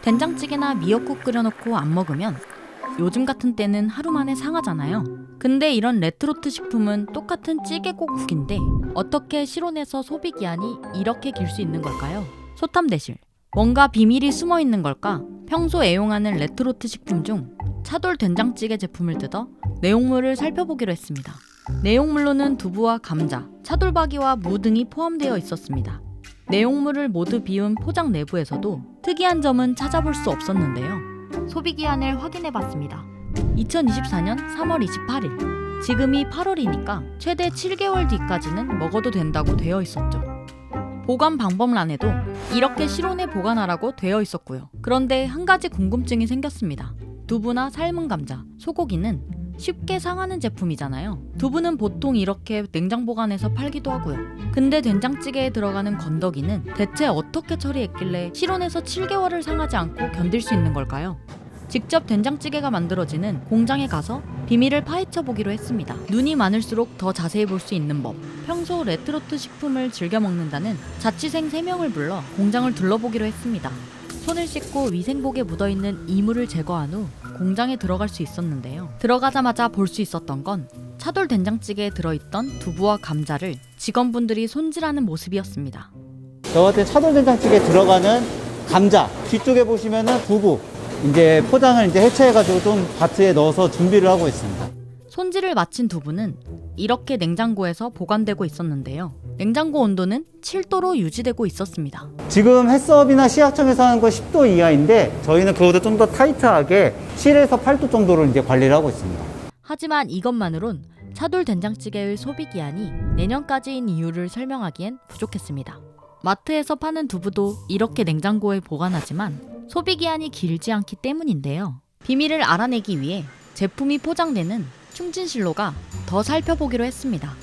된장찌개나 미역국 끓여놓고 안 먹으면 요즘 같은 때는 하루 만에 상하잖아요. 근데 이런 레트로트 식품은 똑같은 찌개국 국인데 어떻게 실온에서 소비 기한이 이렇게 길 수 있는 걸까요? 소탐대실, 뭔가 비밀이 숨어 있는 걸까? 평소 애용하는 레트로트 식품 중 차돌 된장찌개 제품을 뜯어 내용물을 살펴보기로 했습니다. 내용물로는 두부와 감자, 차돌박이와 무 등이 포함되어 있었습니다. 내용물을 모두 비운 포장 내부에서도 특이한 점은 찾아볼 수 없었는데요. 소비기한을 확인해봤습니다. 2024년 3월 28일. 지금이 8월이니까 최대 7개월 뒤까지는 먹어도 된다고 되어 있었죠. 보관 방법란에도 이렇게 실온에 보관하라고 되어 있었고요. 그런데 한 가지 궁금증이 생겼습니다. 두부나 삶은 감자, 소고기는 쉽게 상하는 제품이잖아요. 두부는 보통 이렇게 냉장 보관해서 팔기도 하고요. 근데 된장찌개에 들어가는 건더기는 대체 어떻게 처리했길래 실온에서 7개월을 상하지 않고 견딜 수 있는 걸까요? 직접 된장찌개가 만들어지는 공장에 가서 비밀을 파헤쳐 보기로 했습니다. 눈이 많을수록 더 자세히 볼 수 있는 법. 평소 레트로트 식품을 즐겨 먹는다는 자취생 3명을 불러 공장을 둘러보기로 했습니다. 손을 씻고 위생복에 묻어있는 이물을 제거한 후 공장에 들어갈 수 있었는데요. 들어가자마자 볼 수 있었던 건 차돌 된장찌개에 들어있던 두부와 감자를 직원분들이 손질하는 모습이었습니다. 저 같은 차돌 된장찌개에 들어가는 감자, 뒤쪽에 보시면은 두부, 이제 포장을 이제 해체해가지고 좀 바트에 넣어서 준비를 하고 있습니다. 손질을 마친 두부는 이렇게 냉장고에서 보관되고 있었는데요. 냉장고 온도는 7도로 유지되고 있었습니다. 지금 햇섭이나 시약청에서 하는 거 10도 이하인데 저희는 그보다 좀 더 타이트하게 7에서 8도 정도로 이제 관리를 하고 있습니다. 하지만 이것만으론 차돌 된장찌개의 소비 기한이 내년까지인 이유를 설명하기엔 부족했습니다. 마트에서 파는 두부도 이렇게 냉장고에 보관하지만 소비 기한이 길지 않기 때문인데요. 비밀을 알아내기 위해 제품이 포장되는 충진실로가 더 살펴보기로 했습니다.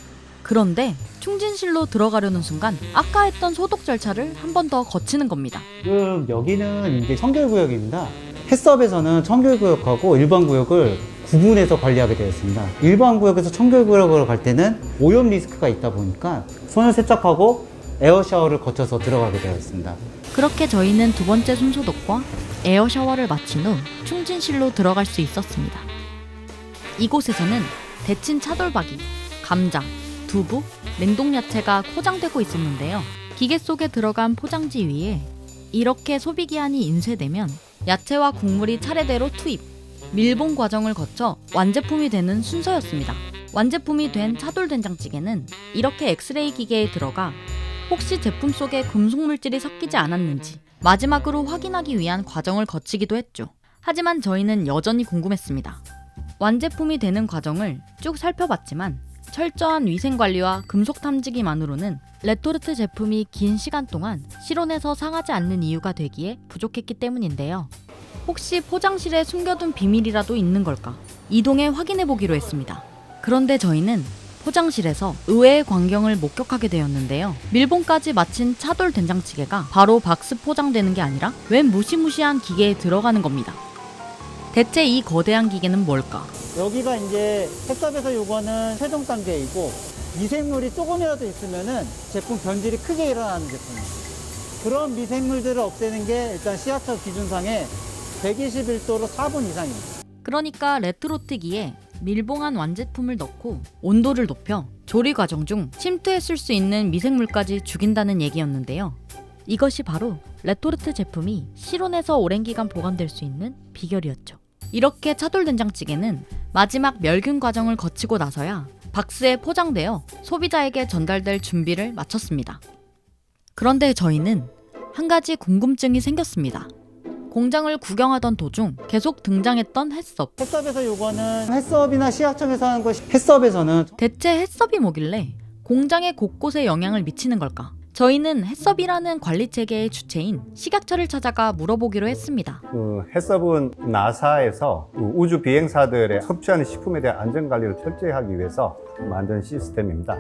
그런데 충진실로 들어가려는 순간 아까 했던 소독 절차를 한 번 더 거치는 겁니다. 지금 여기는 이제 청결구역입니다. 햇섭에서는 청결구역하고 일반구역을 구분해서 관리하게 되어 있습니다. 일반구역에서 청결구역으로 갈 때는 오염 리스크가 있다 보니까 손을 세척하고 에어 샤워를 거쳐서 들어가게 되어 있습니다. 그렇게 저희는 두 번째 손소독과 에어 샤워를 마친 후 충진실로 들어갈 수 있었습니다. 이곳에서는 데친 차돌박이, 감자, 두부, 냉동야채가 포장되고 있었는데요. 기계 속에 들어간 포장지 위에 이렇게 소비기한이 인쇄되면 야채와 국물이 차례대로 투입, 밀봉 과정을 거쳐 완제품이 되는 순서였습니다. 완제품이 된 차돌된장찌개는 이렇게 엑스레이 기계에 들어가 혹시 제품 속에 금속물질이 섞이지 않았는지 마지막으로 확인하기 위한 과정을 거치기도 했죠. 하지만 저희는 여전히 궁금했습니다. 완제품이 되는 과정을 쭉 살펴봤지만 철저한 위생관리와 금속 탐지기만으로는 레토르트 제품이 긴 시간 동안 실온에서 상하지 않는 이유가 되기에 부족했기 때문인데요. 혹시 포장실에 숨겨둔 비밀이라도 있는 걸까? 이동해 확인해보기로 했습니다. 그런데 저희는 포장실에서 의외의 광경을 목격하게 되었는데요. 밀봉까지 마친 차돌 된장찌개가 바로 박스 포장되는 게 아니라 웬 무시무시한 기계에 들어가는 겁니다. 대체 이 거대한 기계는 뭘까? 여기가 이제 햇섭에서 요거는 최종 단계이고 미생물이 조금이라도 있으면은 제품 변질이 크게 일어나는 제품입니다. 그런 미생물들을 없애는 게 일단 시약청 기준상에 121도로 4분 이상입니다. 그러니까 레트로트기에 밀봉한 완제품을 넣고 온도를 높여 조리 과정 중 침투했을 수 있는 미생물까지 죽인다는 얘기였는데요. 이것이 바로 레토르트 제품이 실온에서 오랜 기간 보관될 수 있는 비결이었죠. 이렇게 차돌 된장찌개는 마지막 멸균 과정을 거치고 나서야 박스에 포장되어 소비자에게 전달될 준비를 마쳤습니다. 그런데 저희는 한 가지 궁금증이 생겼습니다. 공장을 구경하던 도중 계속 등장했던 햇섭. 햇섭에서 요거는 햇섭이나 시약청에서 하는 거 햇섭에서는 대체 햇섭이 뭐길래 공장의 곳곳에 영향을 미치는 걸까? 저희는 햇섭이라는 관리 체계의 주체인 식약처를 찾아가 물어보기로 했습니다. 햇섭은 나사에서 우주 비행사들의 섭취하는 식품에 대한 안전관리를 철저히 하기 위해서 만든 시스템입니다.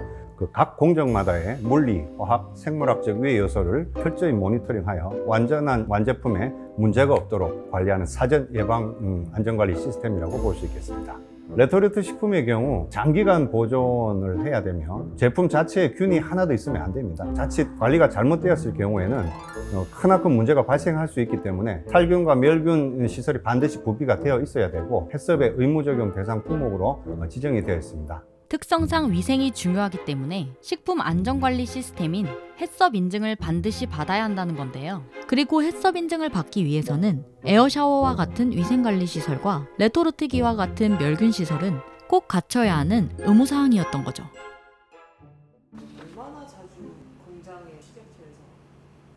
각 공정마다의 물리, 화학, 생물학적 위해 요소를 철저히 모니터링하여 완전한 완제품에 문제가 없도록 관리하는 사전 예방 안전관리 시스템이라고 볼 수 있겠습니다. 레토르트 식품의 경우 장기간 보존을 해야 되면 제품 자체에 균이 하나도 있으면 안 됩니다. 자칫 관리가 잘못되었을 경우에는 크나큰 문제가 발생할 수 있기 때문에 살균과 멸균 시설이 반드시 구비가 되어 있어야 되고 햇섭의 의무 적용 대상 품목으로 지정이 되어 있습니다. 특성상 위생이 중요하기 때문에 식품 안전관리 시스템인 햇섭 인증을 반드시 받아야 한다는 건데요. 그리고 햇섭 인증을 받기 위해서는 에어샤워와 같은 위생관리 시설과 레토르트기와 같은 멸균 시설은 꼭 갖춰야 하는 의무사항이었던 거죠. 얼마나 자주 공장에 시제품에서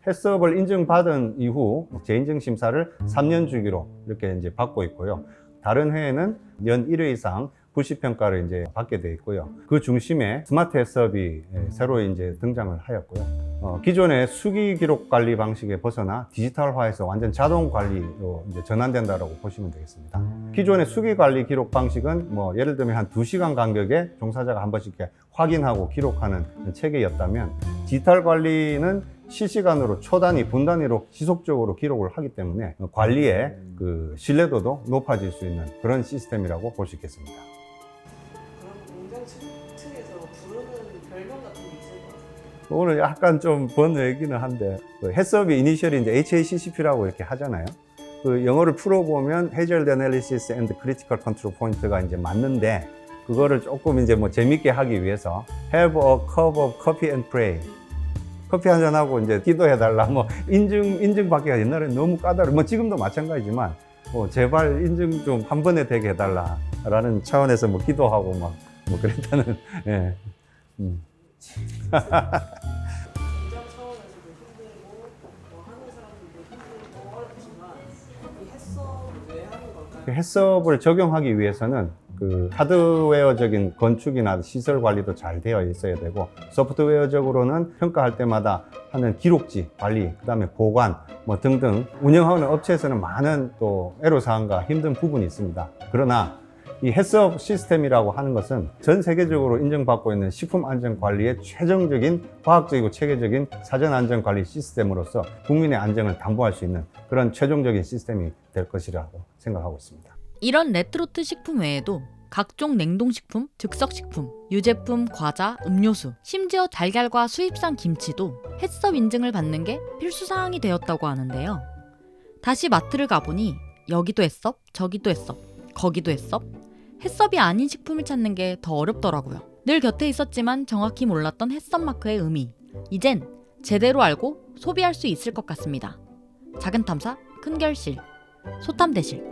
햇섭을 인증받은 이후 재인증 심사를 3년 주기로 이렇게 이제 받고 있고요. 다른 해에는 연 1회 이상 불시평가를 이제 받게 되어 있고요. 그 중심에 스마트 햇섭이 새로 이제 등장을 하였고요. 기존의 수기 기록 관리 방식에 벗어나 디지털화해서 완전 자동 관리로 이제 전환된다라고 보시면 되겠습니다. 기존의 수기 관리 기록 방식은 뭐 예를 들면 한 2시간 간격에 종사자가 한 번씩 이렇게 확인하고 기록하는 체계였다면 디지털 관리는 실시간으로 초단위, 분단위로 지속적으로 기록을 하기 때문에 관리의 그 신뢰도도 높아질 수 있는 그런 시스템이라고 볼 수 있겠습니다. 그럼 공장 층에서 부르는 별명 같은 게 있을 것 같아요. 오늘 약간 좀 번외이기는 한데 그 햇섭이 이니셜이 이제 HACCP라고 이렇게 하잖아요. 그 영어를 풀어보면 Hazard Analysis and Critical Control Point가 이제 맞는데 그거를 조금 이제 뭐 재밌게 하기 위해서 Have a cup of coffee and pray. 커피 한잔 하고 이제 기도해달라. 뭐 인증받기가 옛날에 너무 까다로워. 뭐 지금도 마찬가지지만 뭐 제발 인증 좀 한 번에 되게 해달라라는 차원에서 뭐 기도하고 막 뭐 그랬다는. 예. 공장 차원에서도 힘들고 뭐 하는 사람들도 힘들고 어렵지만 이 햇섭을 왜 하는 걸까요? 햇섭을 적용하기 위해서는 그 하드웨어적인 건축이나 시설 관리도 잘 되어 있어야 되고 소프트웨어적으로는 평가할 때마다 하는 기록지 관리, 그다음에 보관 뭐 등등 운영하는 업체에서는 많은 또 애로사항과 힘든 부분이 있습니다. 그러나 이 햇섭 시스템이라고 하는 것은 전 세계적으로 인정받고 있는 식품 안전 관리의 최종적인 과학적이고 체계적인 사전 안전 관리 시스템으로서 국민의 안전을 담보할 수 있는 그런 최종적인 시스템이 될 것이라고 생각하고 있습니다. 이런 레트로트 식품 외에도 각종 냉동식품, 즉석식품, 유제품, 과자, 음료수, 심지어 달걀과 수입산 김치도 햇섭 인증을 받는 게 필수사항이 되었다고 하는데요. 다시 마트를 가보니 여기도 햇섭, 저기도 햇섭, 거기도 햇섭, 햇섭이 아닌 식품을 찾는 게 더 어렵더라고요. 늘 곁에 있었지만 정확히 몰랐던 햇섭 마크의 의미, 이젠 제대로 알고 소비할 수 있을 것 같습니다. 작은 탐사, 큰 결실, 소탐대실.